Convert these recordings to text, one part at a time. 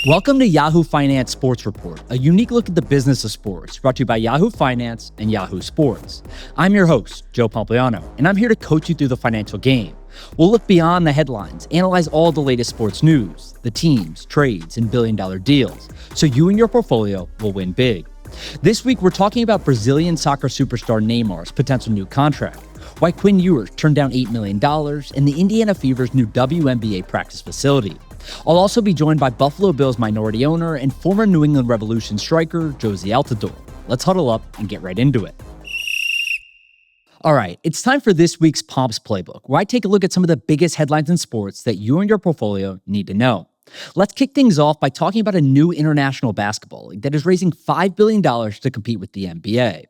Welcome to Yahoo Finance Sports Report, a unique look at the business of sports, brought to you by Yahoo Finance and Yahoo Sports. I'm your host, Joe Pompliano, and I'm here to coach you through the financial game. We'll look beyond the headlines, analyze all the latest sports news, the teams, trades, and billion-dollar deals, so you and your portfolio will win big. This week, we're talking about Brazilian soccer superstar Neymar's potential new contract, why Quinn Ewers turned down $8 million, and the Indiana Fever's new WNBA practice facility. I'll also be joined by Buffalo Bills minority owner and former New England Revolution striker Jozy Altidore. Let's huddle up and get right into it. All right, it's time for this week's Pomps Playbook, where I take a look at some of the biggest headlines in sports that you and your portfolio need to know. Let's kick things off by talking about a new international basketball league that is raising $5 billion to compete with the NBA.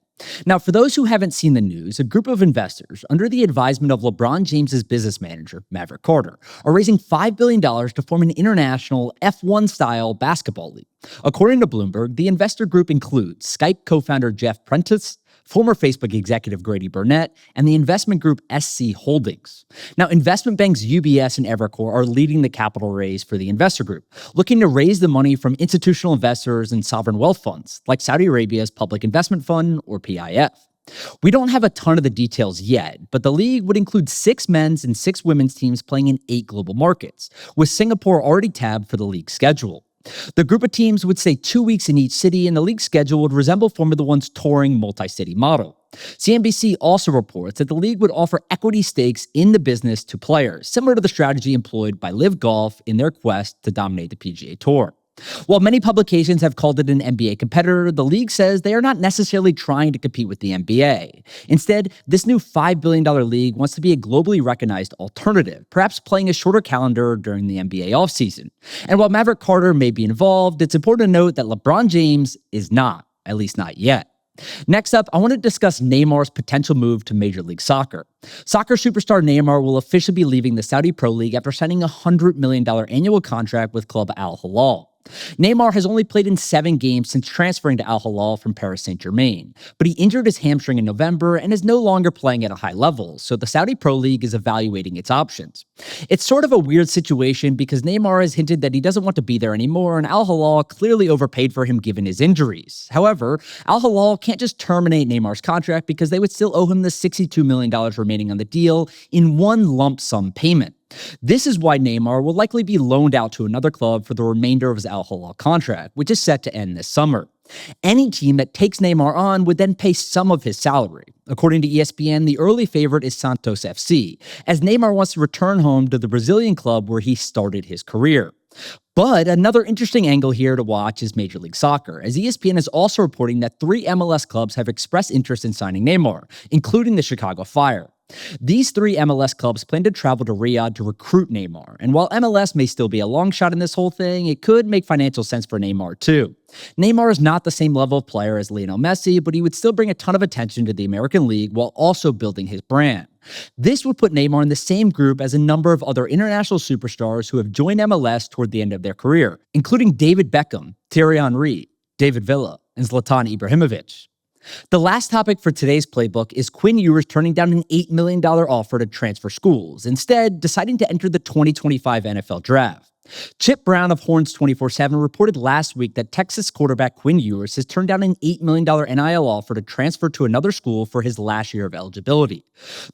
Now, for those who haven't seen the news, a group of investors, under the advisement of LeBron James's business manager, Maverick Carter, are raising $5 billion to form an international F1-style basketball league. According to Bloomberg, the investor group includes Skype co-founder Jeff Prentice, former Facebook executive Grady Burnett, and the investment group SC Holdings. Now, investment banks UBS and Evercore are leading the capital raise for the investor group, looking to raise the money from institutional investors and sovereign wealth funds, like Saudi Arabia's Public Investment Fund, or PIF. We don't have a ton of the details yet, but the league would include 6 men's and 6 women's teams playing in 8 global markets, with Singapore already tabbed for the league schedule. The group of teams would stay 2 weeks in each city, and the league schedule would resemble Formula One's touring multi-city model. CNBC also reports that the league would offer equity stakes in the business to players, similar to the strategy employed by Live Golf in their quest to dominate the PGA Tour. While many publications have called it an NBA competitor, the league says they are not necessarily trying to compete with the NBA. Instead, this new $5 billion league wants to be a globally recognized alternative, perhaps playing a shorter calendar during the NBA offseason. And while Maverick Carter may be involved, it's important to note that LeBron James is not, at least not yet. Next up, I want to discuss Neymar's potential move to Major League Soccer. Soccer superstar Neymar will officially be leaving the Saudi Pro League after signing a $100 million annual contract with club Al Hilal. Neymar has only played in 7 games since transferring to Al Hilal from Paris Saint-Germain, but he injured his hamstring in November and is no longer playing at a high level, so the Saudi Pro League is evaluating its options. It's sort of a weird situation because Neymar has hinted that he doesn't want to be there anymore, and Al Hilal clearly overpaid for him given his injuries. However, Al Hilal can't just terminate Neymar's contract because they would still owe him the $62 million remaining on the deal in one lump sum payment. This is why Neymar will likely be loaned out to another club for the remainder of his Al Hilal contract, which is set to end this summer. Any team that takes Neymar on would then pay some of his salary. According to ESPN, the early favorite is Santos FC, as Neymar wants to return home to the Brazilian club where he started his career. But another interesting angle here to watch is Major League Soccer, as ESPN is also reporting that 3 MLS clubs have expressed interest in signing Neymar, including the Chicago Fire. These 3 MLS clubs plan to travel to Riyadh to recruit Neymar, and while MLS may still be a long shot in this whole thing, it could make financial sense for Neymar too. Neymar is not the same level of player as Lionel Messi, but he would still bring a ton of attention to the American League while also building his brand. This would put Neymar in the same group as a number of other international superstars who have joined MLS toward the end of their career, including David Beckham, Thierry Henry, David Villa, and Zlatan Ibrahimovic. The last topic for today's playbook is Quinn Ewers turning down an $8 million offer to transfer schools, instead deciding to enter the 2025 NFL Draft. Chip Brown of Horns 24/7 reported last week that Texas quarterback Quinn Ewers has turned down an $8 million NIL offer to transfer to another school for his last year of eligibility.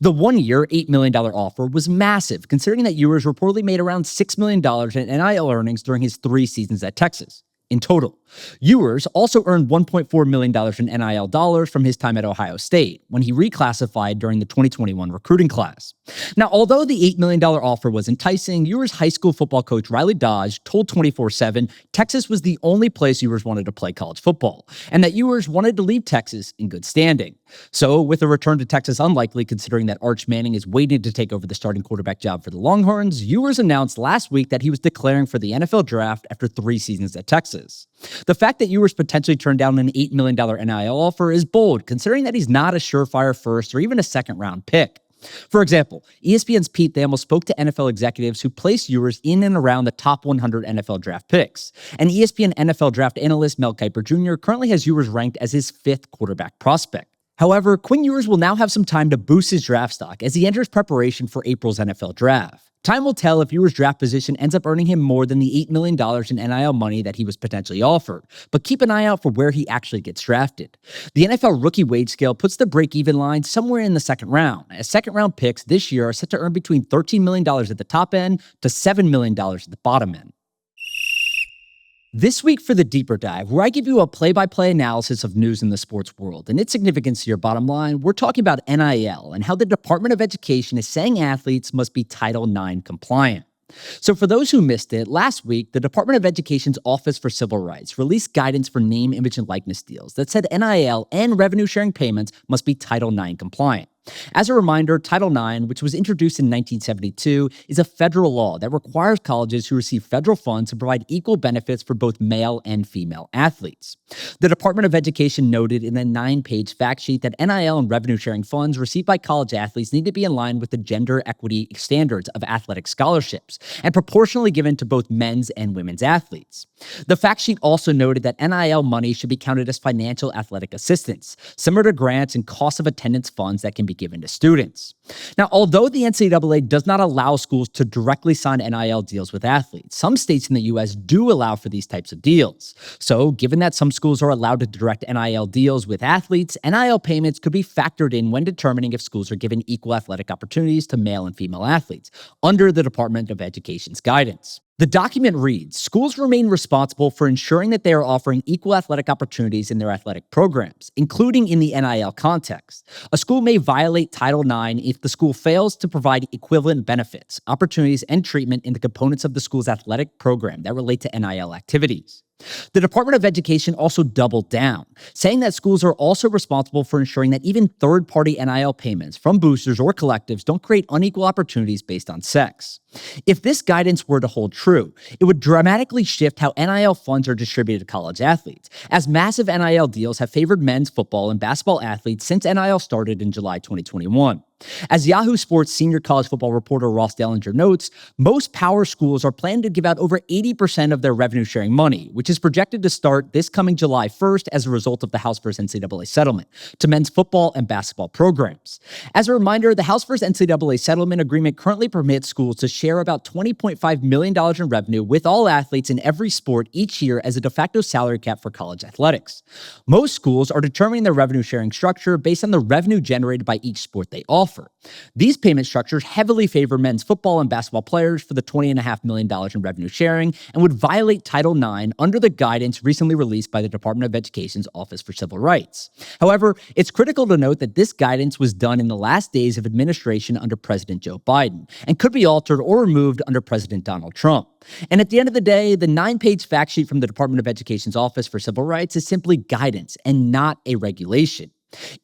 The one-year, $8 million offer was massive, considering that Ewers reportedly made around $6 million in NIL earnings during his 3 seasons at Texas. In total, Ewers also earned $1.4 million in NIL dollars from his time at Ohio State when he reclassified during the 2021 recruiting class. Now, although the $8 million offer was enticing, Ewers' high school football coach Riley Dodge told 24/7 Texas was the only place Ewers wanted to play college football, and that Ewers wanted to leave Texas in good standing. So, with a return to Texas unlikely considering that Arch Manning is waiting to take over the starting quarterback job for the Longhorns, Ewers announced last week that he was declaring for the NFL Draft after 3 seasons at Texas. The fact that Ewers potentially turned down an $8 million NIL offer is bold, considering that he's not a surefire first or even a second-round pick. For example, ESPN's Pete Thamel spoke to NFL executives who placed Ewers in and around the top 100 NFL draft picks, and ESPN NFL draft analyst Mel Kiper Jr. currently has Ewers ranked as his 5th quarterback prospect. However, Quinn Ewers will now have some time to boost his draft stock as he enters preparation for April's NFL draft. Time will tell if Ewers' draft position ends up earning him more than the $8 million in NIL money that he was potentially offered, but keep an eye out for where he actually gets drafted. The NFL rookie wage scale puts the break-even line somewhere in the second round, as second-round picks this year are set to earn between $13 million at the top end to $7 million at the bottom end. This week for the deeper dive, where I give you a play-by-play analysis of news in the sports world and its significance to your bottom line, we're talking about NIL and how the Department of Education is saying athletes must be Title IX compliant. So for those who missed it, last week, the Department of Education's Office for Civil Rights released guidance for name, image, and likeness deals that said NIL and revenue-sharing payments must be Title IX compliant. As a reminder, Title IX, which was introduced in 1972, is a federal law that requires colleges who receive federal funds to provide equal benefits for both male and female athletes. The Department of Education noted in a 9-page fact sheet that NIL and revenue-sharing funds received by college athletes need to be in line with the gender equity standards of athletic scholarships and proportionally given to both men's and women's athletes. The fact sheet also noted that NIL money should be counted as financial athletic assistance, similar to grants and cost of attendance funds that can be given to students. Now, although the NCAA does not allow schools to directly sign NIL deals with athletes, some states in the U.S. do allow for these types of deals. So, given that some schools are allowed to direct NIL deals with athletes, NIL payments could be factored in when determining if schools are given equal athletic opportunities to male and female athletes, under the Department of Education's guidance. The document reads, schools remain responsible for ensuring that they are offering equal athletic opportunities in their athletic programs, including in the NIL context. A school may violate Title IX if the school fails to provide equivalent benefits, opportunities, and treatment in the components of the school's athletic program that relate to NIL activities. The Department of Education also doubled down, saying that schools are also responsible for ensuring that even third-party NIL payments from boosters or collectives don't create unequal opportunities based on sex. If this guidance were to hold true, it would dramatically shift how NIL funds are distributed to college athletes, as massive NIL deals have favored men's football and basketball athletes since NIL started in July 2021. As Yahoo Sports senior college football reporter Ross Dellinger notes, most power schools are planning to give out over 80% of their revenue-sharing money, which is projected to start this coming July 1st as a result of the House vs. NCAA settlement, to men's football and basketball programs. As a reminder, the House vs. NCAA settlement agreement currently permits schools to share about $20.5 million in revenue with all athletes in every sport each year as a de facto salary cap for college athletics. Most schools are determining their revenue-sharing structure based on the revenue generated by each sport they offer. These payment structures heavily favor men's football and basketball players for the $20.5 million in revenue sharing and would violate Title IX under the guidance recently released by the Department of Education's Office for Civil Rights. However, it's critical to note that this guidance was done in the last days of administration under President Joe Biden and could be altered or removed under President Donald Trump. And at the end of the day, the 9-page fact sheet from the Department of Education's Office for Civil Rights is simply guidance and not a regulation.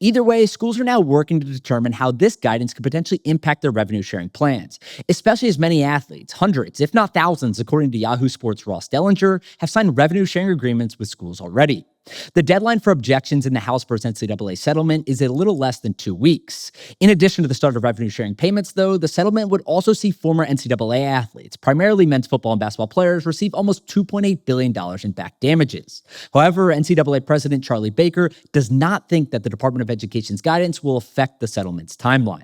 Either way, schools are now working to determine how this guidance could potentially impact their revenue-sharing plans, especially as many athletes, hundreds, if not thousands, according to Yahoo Sports' Ross Dellinger, have signed revenue-sharing agreements with schools already. The deadline for objections in the House vs. NCAA settlement is a little less than 2 weeks. In addition to the start of revenue-sharing payments, though, the settlement would also see former NCAA athletes, primarily men's football and basketball players, receive almost $2.8 billion in back damages. However, NCAA President Charlie Baker does not think that the Department of Education's guidance will affect the settlement's timeline.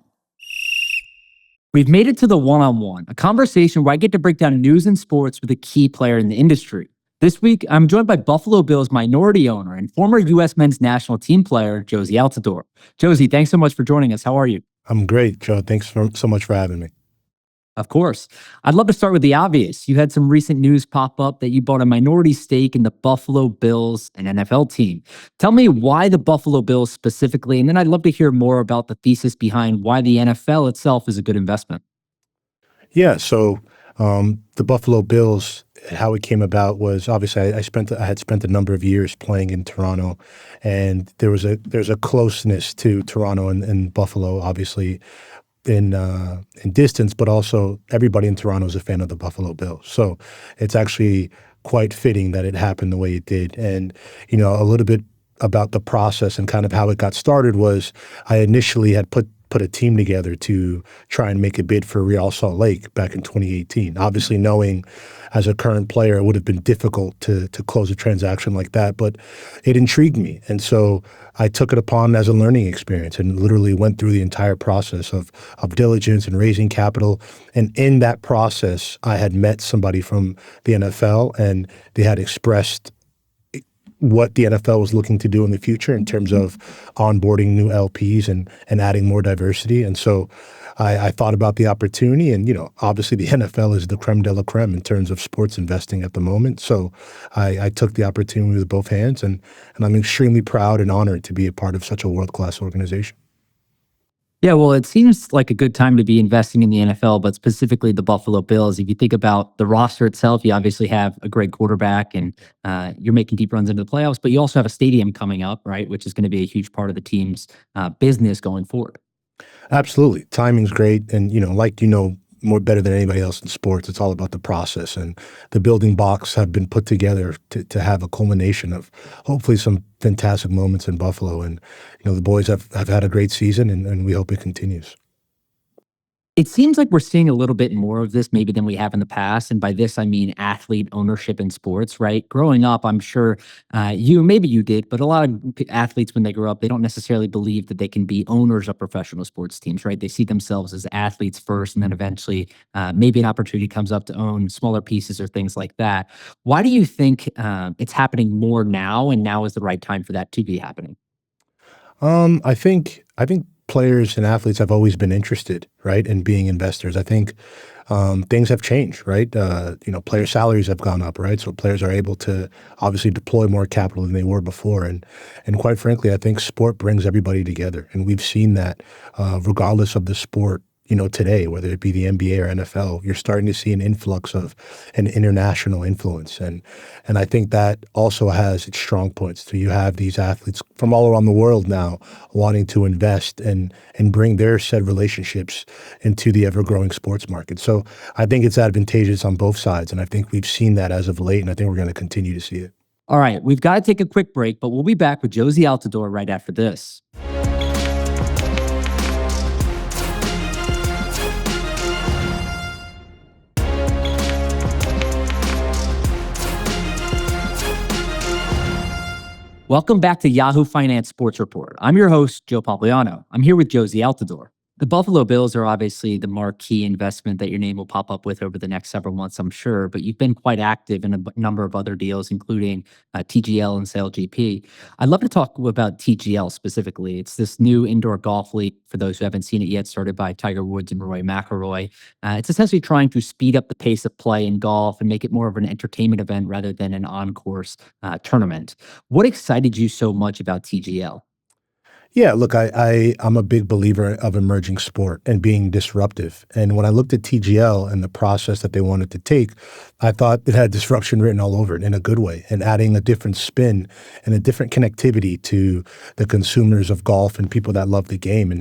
We've made it to the one-on-one, a conversation where I get to break down news and sports with a key player in the industry. This week, I'm joined by Buffalo Bills minority owner and former U.S. men's national team player, Jozy Altidore. Jozy, thanks so much for joining us. How are you? I'm great, Joe. Thanks so much for having me. Of course. I'd love to start with the obvious. You had some recent news pop up that you bought a minority stake in the Buffalo Bills, an NFL team. Tell me why the Buffalo Bills specifically, and then I'd love to hear more about the thesis behind why the NFL itself is a good investment. Yeah, so the Buffalo Bills, how it came about was obviously I had spent a number of years playing in Toronto, and there's a closeness to Toronto and Buffalo, obviously in distance, but also everybody in Toronto is a fan of the Buffalo Bills. So it's actually quite fitting that it happened the way it did. And a little bit about the process and kind of how it got started was I initially had put put a team together to try and make a bid for Real Salt Lake back in 2018. Obviously, knowing as a current player, it would have been difficult to close a transaction like that, but it intrigued me. And so I took it upon as a learning experience and literally went through the entire process of diligence and raising capital. And in that process, I had met somebody from the NFL, and they had expressed what the NFL was looking to do in the future in terms of onboarding new LPs and adding more diversity. And so I thought about the opportunity, and obviously the NFL is the creme de la creme in terms of sports investing at the moment. So I took the opportunity with both hands, and I'm extremely proud and honored to be a part of such a world-class organization. Yeah, well, it seems like a good time to be investing in the NFL, but specifically the Buffalo Bills. If you think about the roster itself, you obviously have a great quarterback and you're making deep runs into the playoffs, but you also have a stadium coming up, right? Which is going to be a huge part of the team's business going forward. Absolutely. Timing's great. And, like more better than anybody else in sports, it's all about the process. And the building blocks have been put together to have a culmination of hopefully some fantastic moments in Buffalo. And, the boys have had a great season, and we hope it continues. It seems like we're seeing a little bit more of this maybe than we have in the past. And by this, I mean athlete ownership in sports, right? Growing up, I'm sure maybe you did, but a lot of athletes, when they grow up, they don't necessarily believe that they can be owners of professional sports teams, right? They see themselves as athletes first, and then eventually maybe an opportunity comes up to own smaller pieces or things like that. Why do you think it's happening more now, and now is the right time for that to be happening? I think players and athletes have always been interested, right, in being investors. I think things have changed, right? Player salaries have gone up, right? So players are able to obviously deploy more capital than they were before, and quite frankly, I think sport brings everybody together, and we've seen that regardless of the sport. Today, whether it be the NBA or NFL, you're starting to see an influx of an international influence. And I think that also has its strong points. So you have these athletes from all around the world now wanting to invest and bring their said relationships into the ever-growing sports market. So I think it's advantageous on both sides. And I think we've seen that as of late, and I think we're going to continue to see it. All right, we've got to take a quick break, but we'll be back with Jozy Altidore right after this. Welcome back to Yahoo Finance Sports Report. I'm your host, Joe Pompliano. I'm here with Jozy Altidore. The Buffalo Bills are obviously the marquee investment that your name will pop up with over the next several months, I'm sure, but you've been quite active in a number of other deals, including TGL and SailGP. I'd love to talk about TGL specifically. It's this new indoor golf league, for those who haven't seen it yet, started by Tiger Woods and Rory McIlroy. It's essentially trying to speed up the pace of play in golf and make it more of an entertainment event rather than an on-course tournament. What excited you so much about TGL? Yeah, look, I'm a big believer of emerging sport and being disruptive. And when I looked at TGL and the process that they wanted to take, I thought it had disruption written all over it in a good way, and adding a different spin and a different connectivity to the consumers of golf and people that love the game,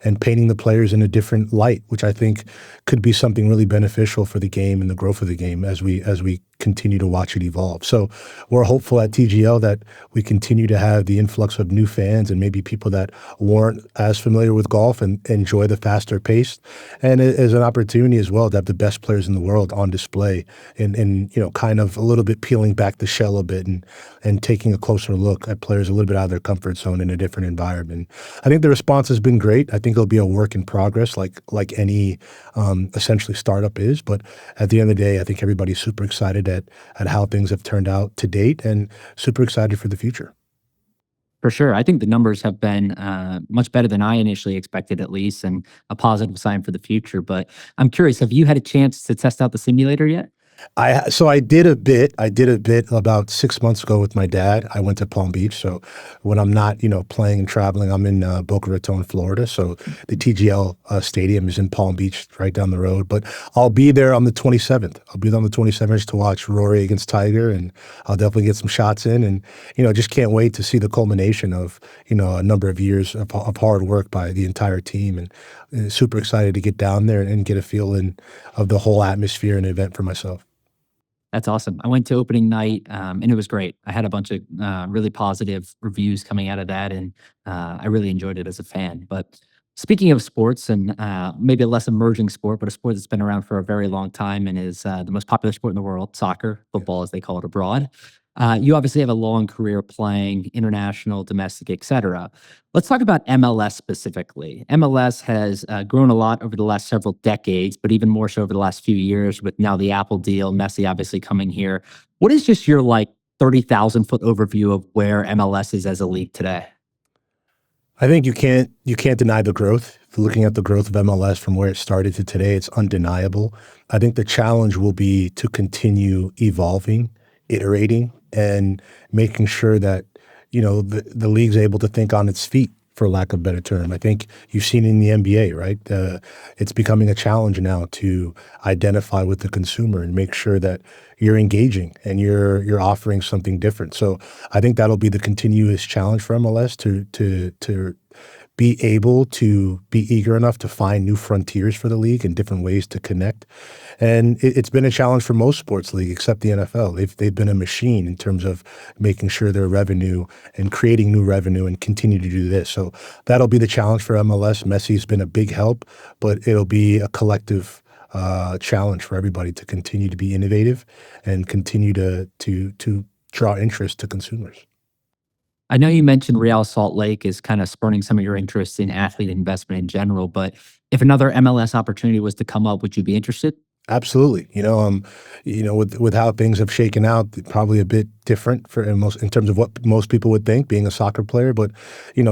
and painting the players in a different light, which I think could be something really beneficial for the game and the growth of the game as we continue to watch it evolve. So we're hopeful at TGL that we continue to have the influx of new fans and maybe people that weren't as familiar with golf and enjoy the faster pace. And it is an opportunity as well to have the best players in the world on display and kind of a little bit peeling back the shell a bit and taking a closer look at players a little bit out of their comfort zone in a different environment. I think the response has been great. I think it'll be a work in progress like any essentially startup is. But at the end of the day, I think everybody's super excited at how things have turned out to date and super excited for the future. For sure. I think the numbers have been much better than I initially expected, at least, and a positive sign for the future. But I'm curious, have you had a chance to test out the simulator yet? I did a bit. I did a bit about 6 months ago with my dad. I went to Palm Beach. So when I'm not, playing and traveling, I'm in Boca Raton, Florida. So the TGL stadium is in Palm Beach, right down the road. But I'll be there on the 27th. I'll be there on the 27th to watch Rory against Tiger, and I'll definitely get some shots in. And just can't wait to see the culmination of a number of years of hard work by the entire team. And super excited to get down there and get a feeling of the whole atmosphere and event for myself. That's awesome. I went to opening night, and it was great. I had a bunch of really positive reviews coming out of that, and I really enjoyed it as a fan. But Speaking of sports and maybe a less emerging sport, but a sport that's been around for a very long time and is the most popular sport in the world, soccer, football as they call it abroad. You obviously have a long career playing international, domestic, etc. Let's talk about MLS specifically. MLS has grown a lot over the last several decades, but even more so over the last few years with now the Apple deal, Messi obviously coming here. What is just your 30,000 foot overview of where MLS is as a league today? I think you can't deny the growth. Looking at the growth of MLS from where it started to today, it's undeniable. I think the challenge will be to continue evolving, iterating, and making sure that the league's able to think on its feet, for lack of a better term. I think you've seen in the NBA, right? It's becoming a challenge now to identify with the consumer and make sure that you're engaging and you're offering something different. So I think that'll be the continuous challenge for MLS to be able to be eager enough to find new frontiers for the league and different ways to connect. And it's been a challenge for most sports league except the NFL. They've been a machine in terms of making sure their revenue and creating new revenue and continue to do this. So that'll be the challenge for MLS. Messi's been a big help, but it'll be a collective challenge for everybody to continue to be innovative and continue to draw interest to consumers. I know you mentioned Real Salt Lake is kind of spurning some of your interest in athlete investment in general, but if another MLS opportunity was to come up, would you be interested? Absolutely. With how things have shaken out, probably a bit different in terms of what most people would think being a soccer player. But,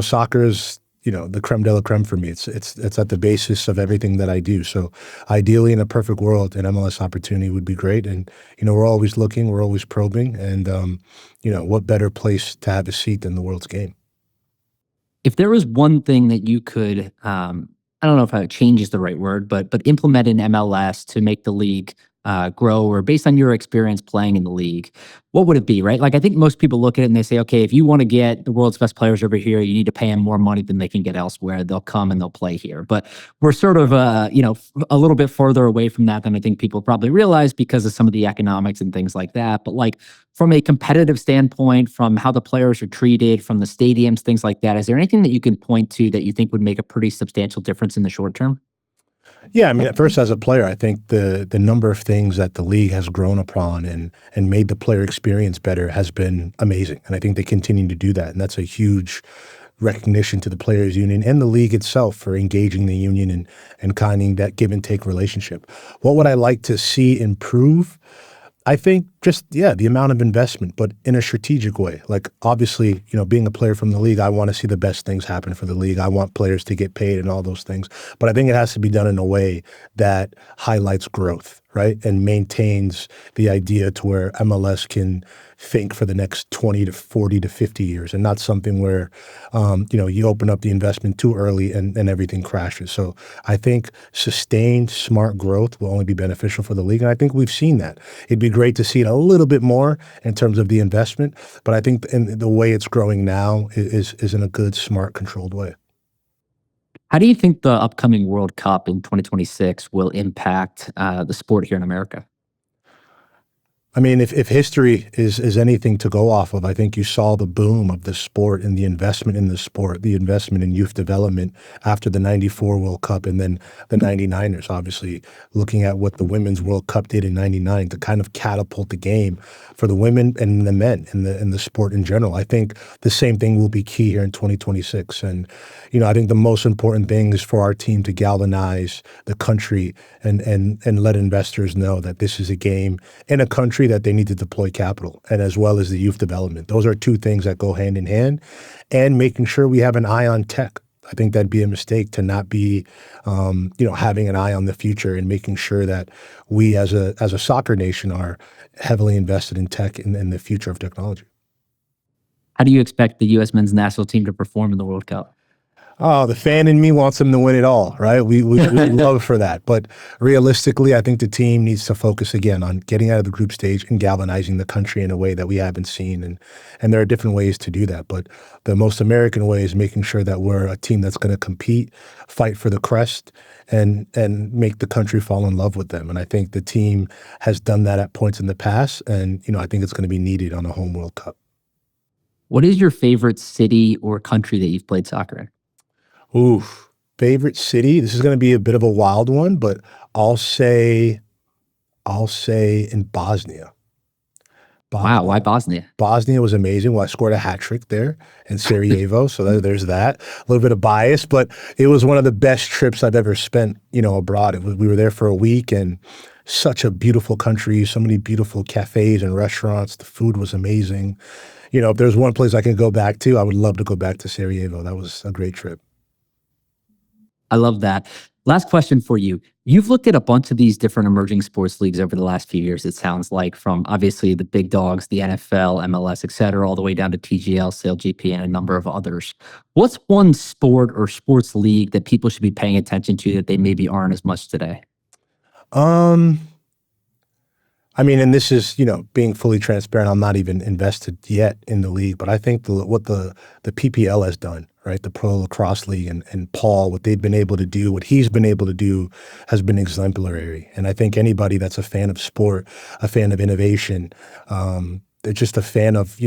soccer is, the creme de la creme for me. It's at the basis of everything that I do. So ideally in a perfect world, an MLS opportunity would be great. And, we're always looking, we're always probing. And, what better place to have a seat than the world's game? If there was one thing that you could, I don't know if change is the right word, but implement in MLS to make the league grow, or based on your experience playing in the league, what would it be? Right? Like I think most people look at it and they say, okay, if you want to get the world's best players over here, you need to pay them more money than they can get elsewhere. They'll come and they'll play here. But we're sort of a little bit further away from that than I think people probably realize because of some of the economics and things like that. But from a competitive standpoint, from how the players are treated, from the stadiums, things like that, is there anything that you can point to that you think would make a pretty substantial difference in the short term? Yeah, I mean, at first as a player, I think the number of things that the league has grown upon and made the player experience better has been amazing, and I think they continue to do that, and that's a huge recognition to the players union and the league itself for engaging the union and kind of that give and take relationship. What would I like to see improve? I think just, yeah, the amount of investment, but in a strategic way. Like, obviously, being a player from the league, I want to see the best things happen for the league. I want players to get paid and all those things. But I think it has to be done in a way that highlights growth, right? And maintains the idea to where MLS can think for the next 20 to 40 to 50 years and not something where, you open up the investment too early and everything crashes. So I think sustained smart growth will only be beneficial for the league. And I think we've seen that. It'd be great to see it a little bit more in terms of the investment. But I think in the way it's growing now is in a good, smart, controlled way. How do you think the upcoming World Cup in 2026 will impact the sport here in America? I mean, if history is anything to go off of, I think you saw the boom of the sport and the investment in the sport, the investment in youth development after the 94 World Cup and then the 99ers, obviously, looking at what the Women's World Cup did in 99 to kind of catapult the game for the women and the men in the sport in general. I think the same thing will be key here in 2026. And, I think the most important thing is for our team to galvanize the country and let investors know that this is a game in a country that they need to deploy capital, and as well as the youth development. Those are two things that go hand in hand, and making sure we have an eye on tech. I think that'd be a mistake to not be, having an eye on the future and making sure that we as a soccer nation are heavily invested in tech and the future of technology. How do you expect the U.S. men's national team to perform in the World Cup? Oh, the fan in me wants them to win it all, right? We love for that. But realistically, I think the team needs to focus again on getting out of the group stage and galvanizing the country in a way that we haven't seen. And there are different ways to do that. But the most American way is making sure that we're a team that's going to compete, fight for the crest, and make the country fall in love with them. And I think the team has done that at points in the past. And, I think it's going to be needed on a home World Cup. What is your favorite city or country that you've played soccer in? Oof. Favorite city? This is going to be a bit of a wild one, but I'll say in Bosnia. Wow, why Bosnia? Bosnia was amazing. Well, I scored a hat trick there in Sarajevo, so there's that. A little bit of bias, but it was one of the best trips I've ever spent, abroad. We were there for a week, and such a beautiful country, so many beautiful cafes and restaurants. The food was amazing. If there's one place I can go back to, I would love to go back to Sarajevo. That was a great trip. I love that. Last question for you. You've looked at a bunch of these different emerging sports leagues over the last few years, it sounds like, from obviously the big dogs, the NFL, MLS, et cetera, all the way down to TGL, SailGP, and a number of others. What's one sport or sports league that people should be paying attention to that they maybe aren't as much today? And this is, being fully transparent, I'm not even invested yet in the league, but I think what the PPL has done, right? The Pro Lacrosse League and Paul, what they've been able to do, what he's been able to do has been exemplary. And I think anybody that's a fan of sport, a fan of innovation, they're just a fan of,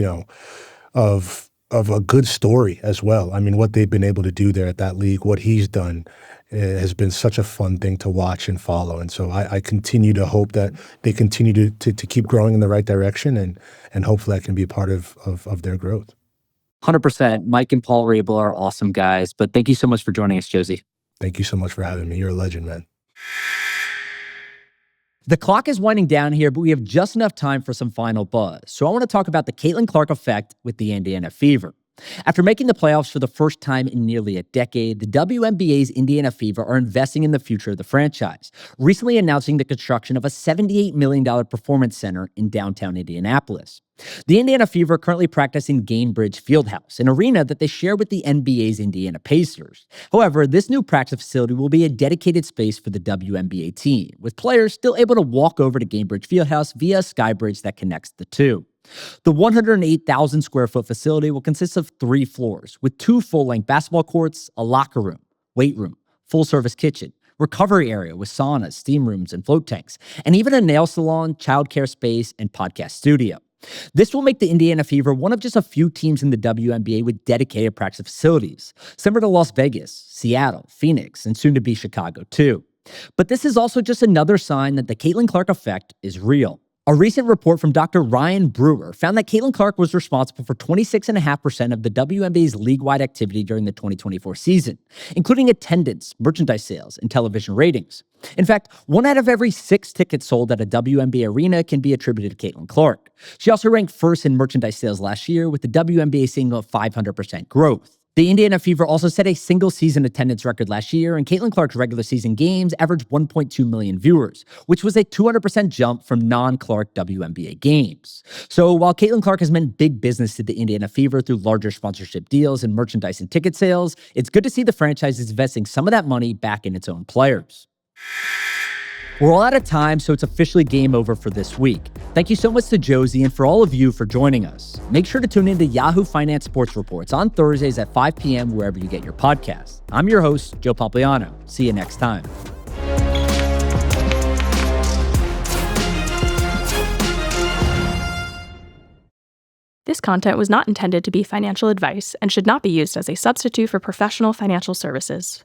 of a good story as well. What they've been able to do there at that league, what he's done, has been such a fun thing to watch and follow. And so I continue to hope that they continue to keep growing in the right direction, and hopefully I can be a part of their growth. 100%. Mike and Paul Rabel are awesome guys, but thank you so much for joining us, Jozy. Thank you so much for having me. You're a legend, man. The clock is winding down here, but we have just enough time for some final buzz. So I want to talk about the Caitlin Clark effect with the Indiana Fever. After making the playoffs for the first time in nearly a decade, the WNBA's Indiana Fever are investing in the future of the franchise, recently announcing the construction of a $78 million performance center in downtown Indianapolis. The Indiana Fever currently practice in Gainbridge Fieldhouse, an arena that they share with the NBA's Indiana Pacers. However, this new practice facility will be a dedicated space for the WNBA team, with players still able to walk over to Gainbridge Fieldhouse via a skybridge that connects the two. The 108,000 square foot facility will consist of 3 floors, with 2 full-length basketball courts, a locker room, weight room, full-service kitchen, recovery area with saunas, steam rooms, and float tanks, and even a nail salon, childcare space, and podcast studio. This will make the Indiana Fever one of just a few teams in the WNBA with dedicated practice facilities, similar to Las Vegas, Seattle, Phoenix, and soon to be Chicago too. But this is also just another sign that the Caitlin Clark effect is real. A recent report from Dr. Ryan Brewer found that Caitlin Clark was responsible for 26.5% of the WNBA's league-wide activity during the 2024 season, including attendance, merchandise sales, and television ratings. In fact, 1 out of every 6 tickets sold at a WNBA arena can be attributed to Caitlin Clark. She also ranked first in merchandise sales last year, with the WNBA seeing a 500% growth. The Indiana Fever also set a single-season attendance record last year, and Caitlin Clark's regular season games averaged 1.2 million viewers, which was a 200% jump from non-Clark WNBA games. So while Caitlin Clark has meant big business to the Indiana Fever through larger sponsorship deals and merchandise and ticket sales, it's good to see the franchise is investing some of that money back in its own players. We're all out of time, so it's officially game over for this week. Thank you so much to Jozy and for all of you for joining us. Make sure to tune in to Yahoo Finance Sports Reports on Thursdays at 5 p.m. wherever you get your podcasts. I'm your host, Joe Pompliano. See you next time. This content was not intended to be financial advice and should not be used as a substitute for professional financial services.